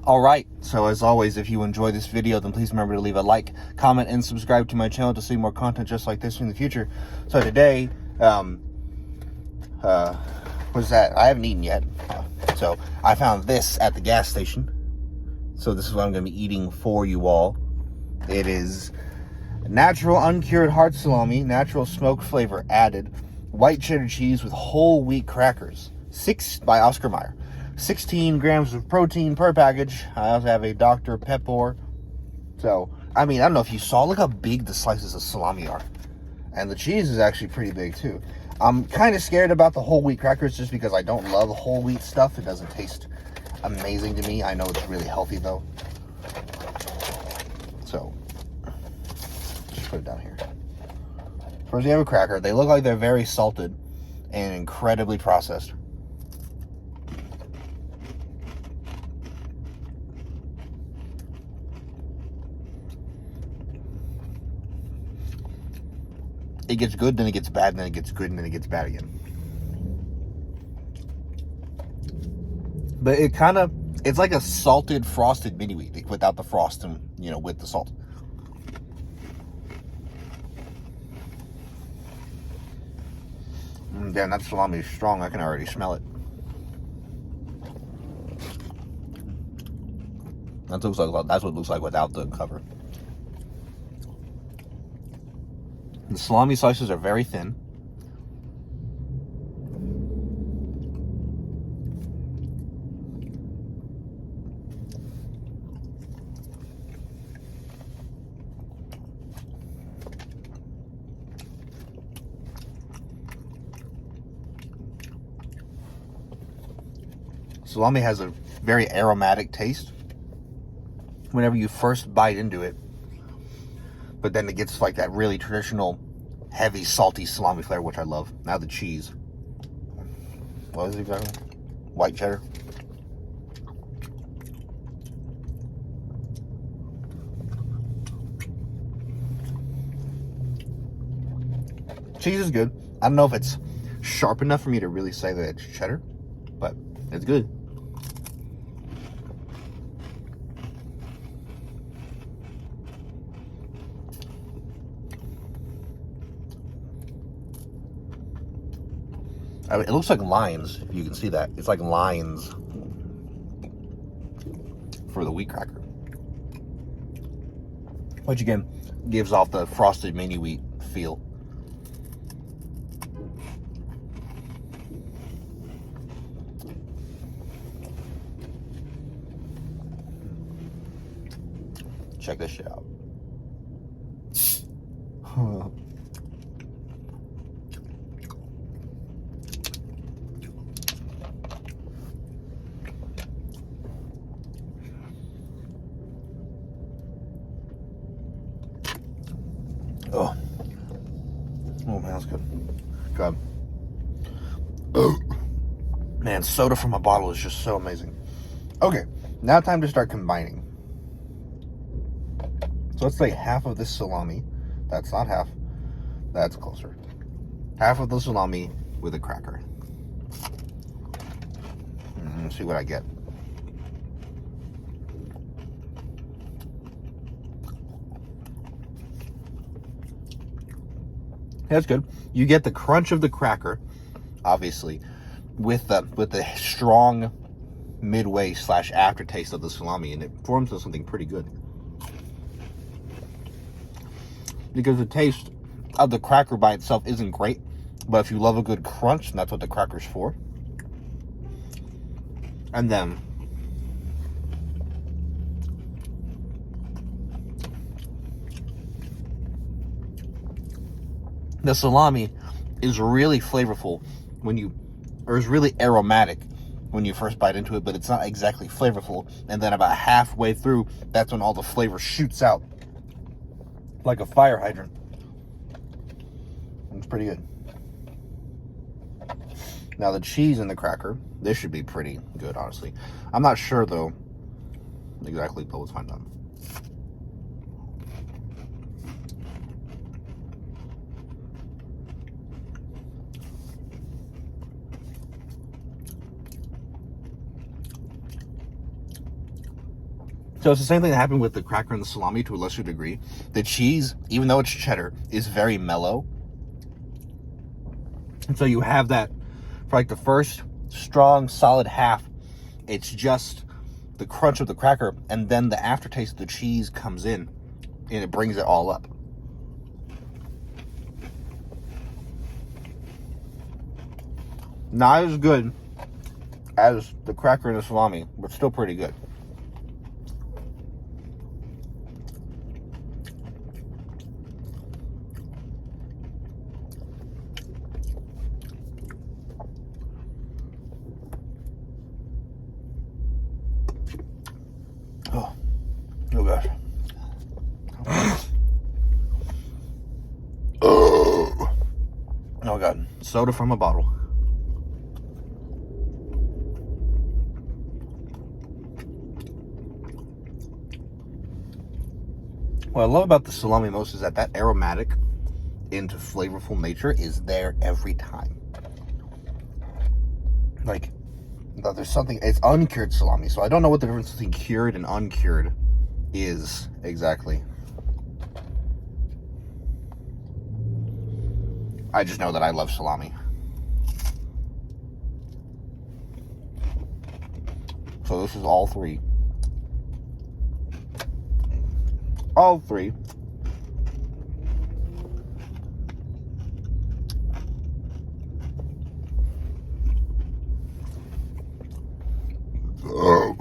Alright, so as always, if you enjoy this video, then please remember to leave a like, comment, and subscribe to my channel to see more content just like this in the future. So today, what's that? I haven't eaten yet. So I found this at the gas station. So this is what I'm going to be eating for you all. It is natural uncured hard salami, natural smoked flavor added, white cheddar cheese with whole wheat crackers. By Oscar Meyer. 16 grams of protein per package. I also have a Dr. Pepper. So, I mean, I don't know if you saw, look how big the slices of salami are. And the cheese is actually pretty big too. I'm kind of scared about the whole wheat crackers just because I don't love whole wheat stuff. It doesn't taste amazing to me. I know it's really healthy though. So, just put it down here. First you have a cracker. They look like they're very salted and incredibly processed. It gets good, then it gets bad, and then it gets good, and then it gets bad again. But it's like a salted, frosted mini wheat, like without the frost and, with the salt. Damn, that salami is strong. I can already smell it. That's what it looks like without the cover. The salami slices are very thin. Salami has a very aromatic taste whenever you first bite into it. But then it gets like that really traditional, heavy, salty salami flavor, which I love. Now the cheese. What is it exactly? White cheddar. Cheese is good. I don't know if it's sharp enough for me to really say that it's cheddar, but it's good. I mean, it looks like lines, if you can see that. It's like lines for the wheat cracker. Which again, gives off the frosted mini wheat feel. Check this shit out. Oh man, that's good. God. Oh. Man, soda from a bottle is just so amazing. Okay, now time to start combining. So let's say half of this salami. That's not half. That's closer. Half of the salami with a cracker. Let's see what I get. That's good. You get the crunch of the cracker, obviously, with the strong midway / aftertaste of the salami, and it forms into something pretty good. Because the taste of the cracker by itself isn't great, but if you love a good crunch, and that's what the cracker's for. And then the salami is really flavorful is really aromatic when you first bite into it, but it's not exactly flavorful. And then about halfway through, that's when all the flavor shoots out like a fire hydrant. It's pretty good. Now the cheese in the cracker, this should be pretty good, honestly. I'm not sure though exactly, but let's find out. So it's the same thing that happened with the cracker and the salami to a lesser degree. The cheese, even though it's cheddar, is very mellow. And so you have that for like the first strong, solid half. It's just the crunch of the cracker, and then the aftertaste of the cheese comes in, and it brings it all up. Not as good as the cracker and the salami, but still pretty good. Oh gosh. Oh god. Soda from a bottle. What I love about the salami most is that aromatic into flavorful nature is there every time. Like, there's something, it's uncured salami, so I don't know what the difference between cured and uncured is exactly. I just know that I love salami. So this is all three. All three. Oh.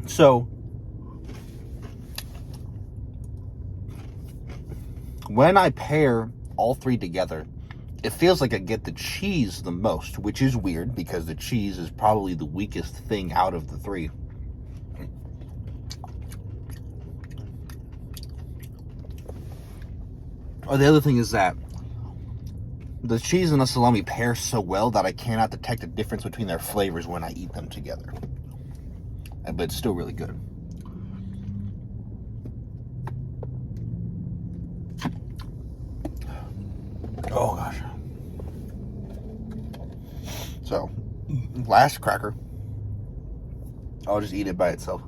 So, when I pair all three together, it feels like I get the cheese the most, which is weird because the cheese is probably the weakest thing out of the three. Or the other thing is that the cheese and the salami pair so well that I cannot detect a difference between their flavors when I eat them together. But it's still really good. Oh gosh. So, last cracker. I'll just eat it by itself.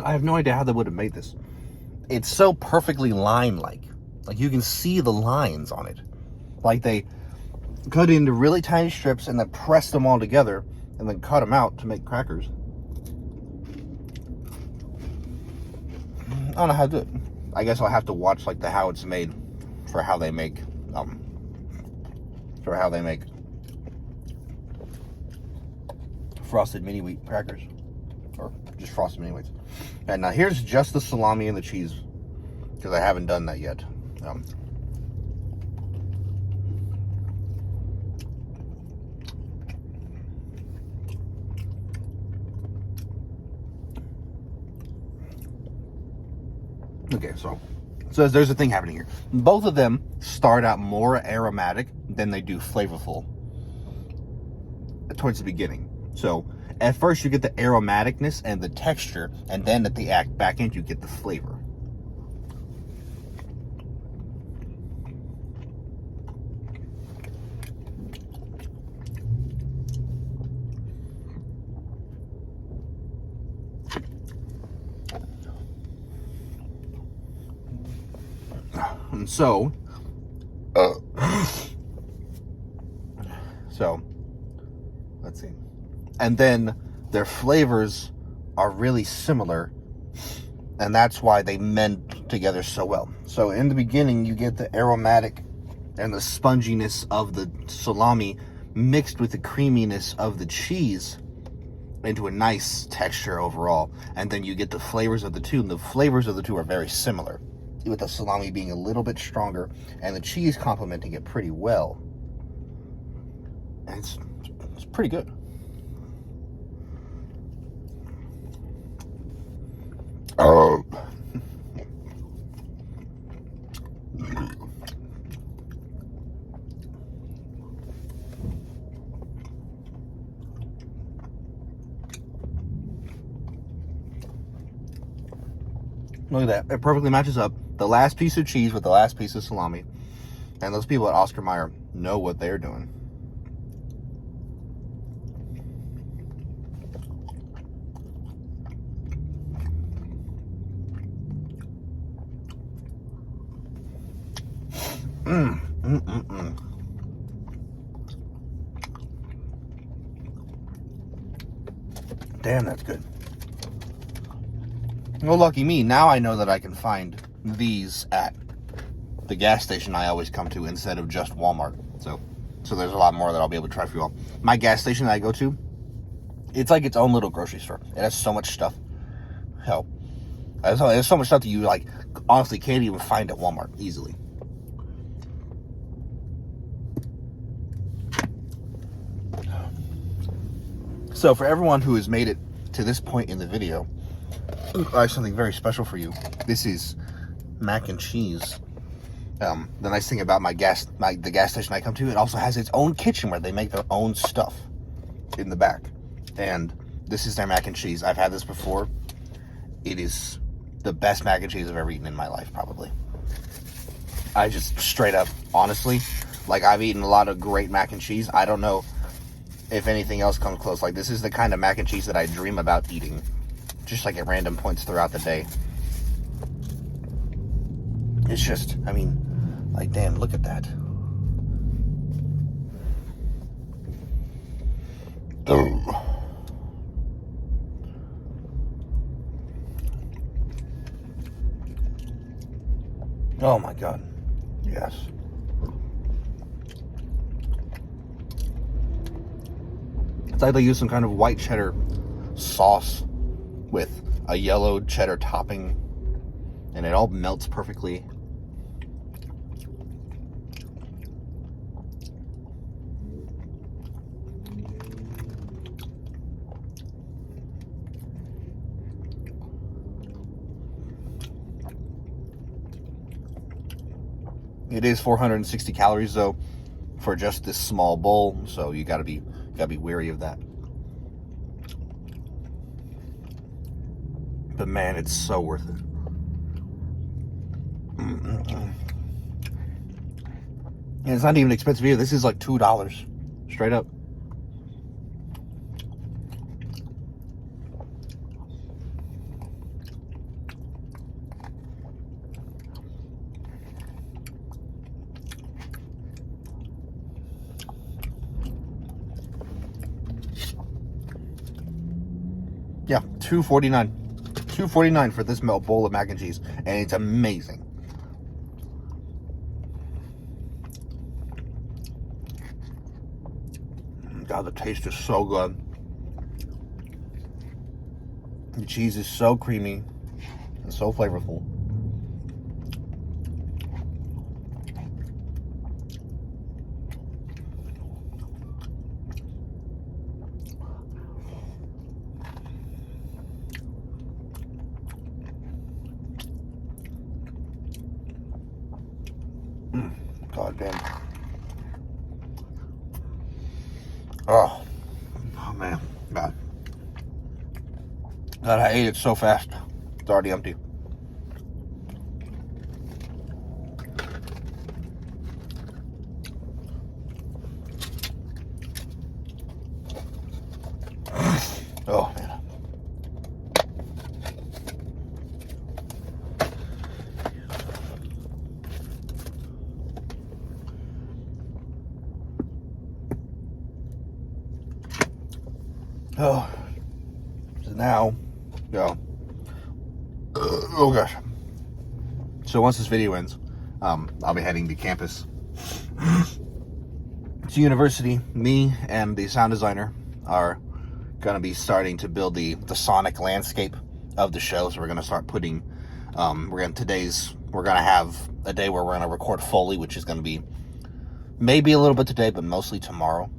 I have no idea how they would have made this. It's so perfectly line-like. Like, you can see the lines on it. Like, they cut it into really tiny strips and then press them all together and then cut them out to make crackers. I don't know how to do it. I guess I'll have to watch, like, how it's made for how they make, frosted mini wheat crackers. Or just frosted mini wheats. And now here's just the salami and the cheese, because I haven't done that yet. Okay, so there's a thing happening here. Both of them start out more aromatic than they do flavorful towards the beginning. So at first you get the aromaticness and the texture, and then at the back end you get the flavor. And so So, let's see. And then their flavors are really similar, and that's why they mend together so well. So in the beginning, you get the aromatic and the sponginess of the salami mixed with the creaminess of the cheese into a nice texture overall. And then you get the flavors of the two, and the flavors of the two are very similar, with the salami being a little bit stronger and the cheese complementing it pretty well. And it's pretty good. Look at that. It perfectly matches up. The last piece of cheese with the last piece of salami. And those people at Oscar Mayer know what they're doing. Damn, that's good. Well, lucky me. Now I know that I can find these at the gas station I always come to instead of just Walmart. So there's a lot more that I'll be able to try for you all. My gas station that I go to, it's like its own little grocery store. It has so much stuff. Hell, there's so much stuff that you, like, honestly can't even find at Walmart easily. So for everyone who has made it to this point in the video, I have something very special for you. This is mac and cheese. The nice thing about the gas station I come to, it also has its own kitchen where they make their own stuff in the back. And this is their mac and cheese. I've had this before. It is the best mac and cheese I've ever eaten in my life, probably. I just straight up, honestly, like, I've eaten a lot of great mac and cheese. I don't know if anything else comes close. Like, this is the kind of mac and cheese that I dream about eating, just like at random points throughout the day. It's just, I mean, like, damn, look at that. Oh my God. Yes. It's like they use some kind of white cheddar sauce with a yellow cheddar topping, and it all melts perfectly. It is 460 calories though for just this small bowl, so you gotta be wary of that. But man, it's so worth it. And it's not even expensive either. This is like $2 straight up. Yeah, $2.49. $2.49 for this bowl of mac and cheese, and it's amazing. God, the taste is so good. The cheese is so creamy and so flavorful. God damn. Oh man, God. God, I ate it so fast. It's already empty. Oh man. Oh, so now, oh gosh. So once this video ends, I'll be heading to campus. To university. Me and the sound designer are going to be starting to build the sonic landscape of the show. So we're going to start putting, we're going to have a day where we're going to record Foley, which is going to be maybe a little bit today, but mostly tomorrow.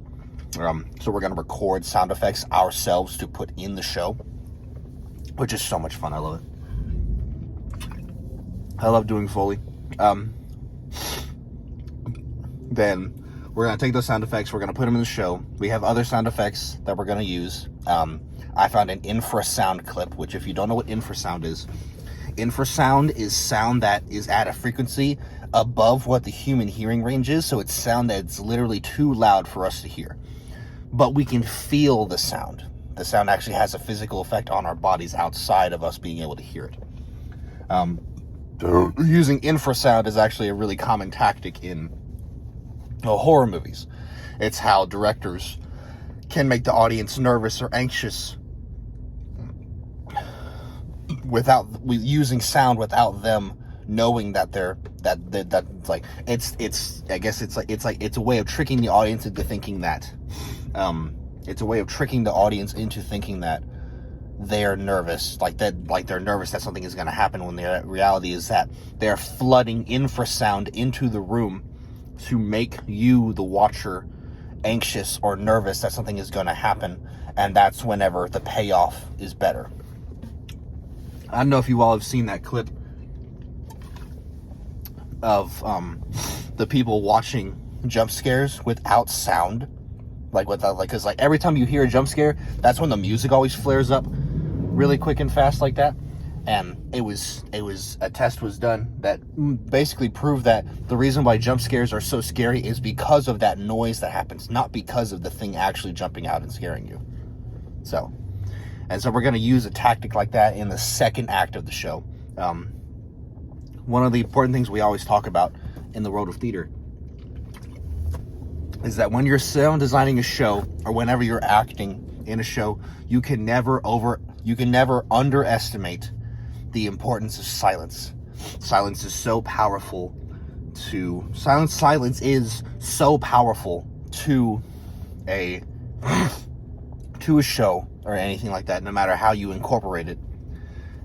So we're going to record sound effects ourselves to put in the show, which is so much fun. I love it. I love doing Foley. Then we're going to take those sound effects, we're going to put them in the show. We have other sound effects that we're going to use. I found an infrasound clip, which if you don't know what infrasound is sound that is at a frequency above what the human hearing range is. So it's sound that's literally too loud for us to hear. But we can feel the sound. The sound actually has a physical effect on our bodies outside of us being able to hear it. Using infrasound is actually a really common tactic in horror movies. It's how directors can make the audience nervous or anxious using sound without them knowing that it's a way of tricking the audience into thinking that they're nervous, like they're nervous that something is going to happen, when the reality is that they're flooding infrasound into the room to make you, the watcher, anxious or nervous that something is going to happen, and that's whenever the payoff is better. I don't know if you all have seen that clip of the people watching jump scares without sound, because every time you hear a jump scare, that's when the music always flares up really quick and fast like that. And a test was done that basically proved that the reason why jump scares are so scary is because of that noise that happens, not because of the thing actually jumping out and scaring you. So we're going to use a tactic like that in the second act of the show. One of the important things we always talk about in the world of theater is that when you're sound designing a show, or whenever you're acting in a show, you can never underestimate the importance of silence. Silence is so powerful to a show or anything like that, no matter how you incorporate it.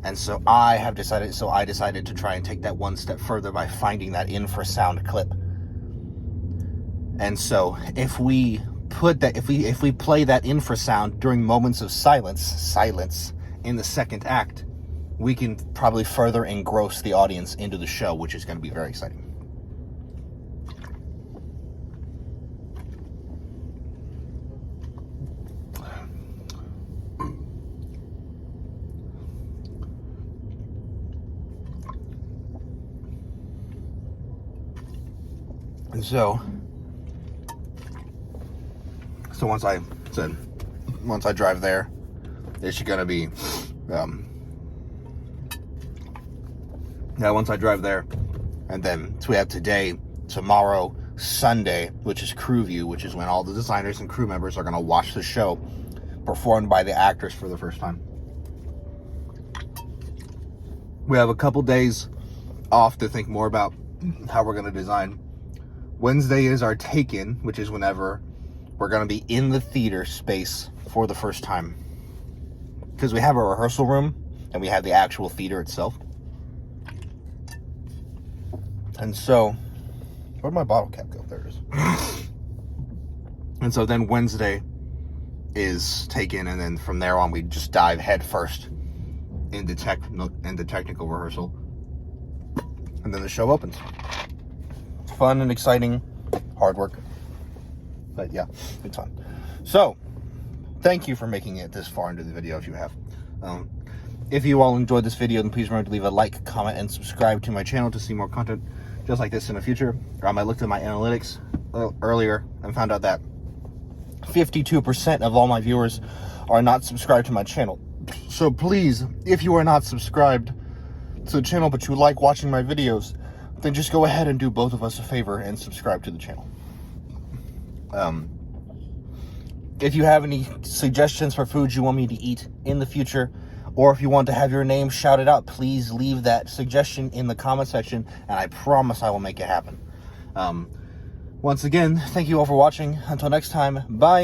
And so I decided to try and take that one step further by finding that infrasound clip. And so if we play that infrasound during moments of silence in the second act, we can probably further engross the audience into the show, which is going to be very exciting. And so once I drive there, it's going to be once I drive there, and then so we have today, tomorrow, Sunday, which is crew view, which is when all the designers and crew members are going to watch the show performed by the actors for the first time. We have a couple days off to think more about how we're going to design. Wednesday is our take-in, which is whenever we're going to be in the theater space for the first time. Because we have a rehearsal room, and we have the actual theater itself. And so, where'd my bottle cap go? There it is. And so then Wednesday is take-in, and then from there on, we just dive head first into technical rehearsal. And then the show opens. It's fun and exciting, hard work. But yeah, it's fun. So, thank you for making it this far into the video if you have. If you all enjoyed this video, then please remember to leave a like, comment, and subscribe to my channel to see more content just like this in the future. I looked at my analytics earlier and found out that 52% of all my viewers are not subscribed to my channel. So please, if you are not subscribed to the channel but you like watching my videos, then just go ahead and do both of us a favor and subscribe to the channel. If you have any suggestions for foods you want me to eat in the future, or if you want to have your name shouted out, please leave that suggestion in the comment section, and I promise I will make it happen. Once again, thank you all for watching. Until next time, bye!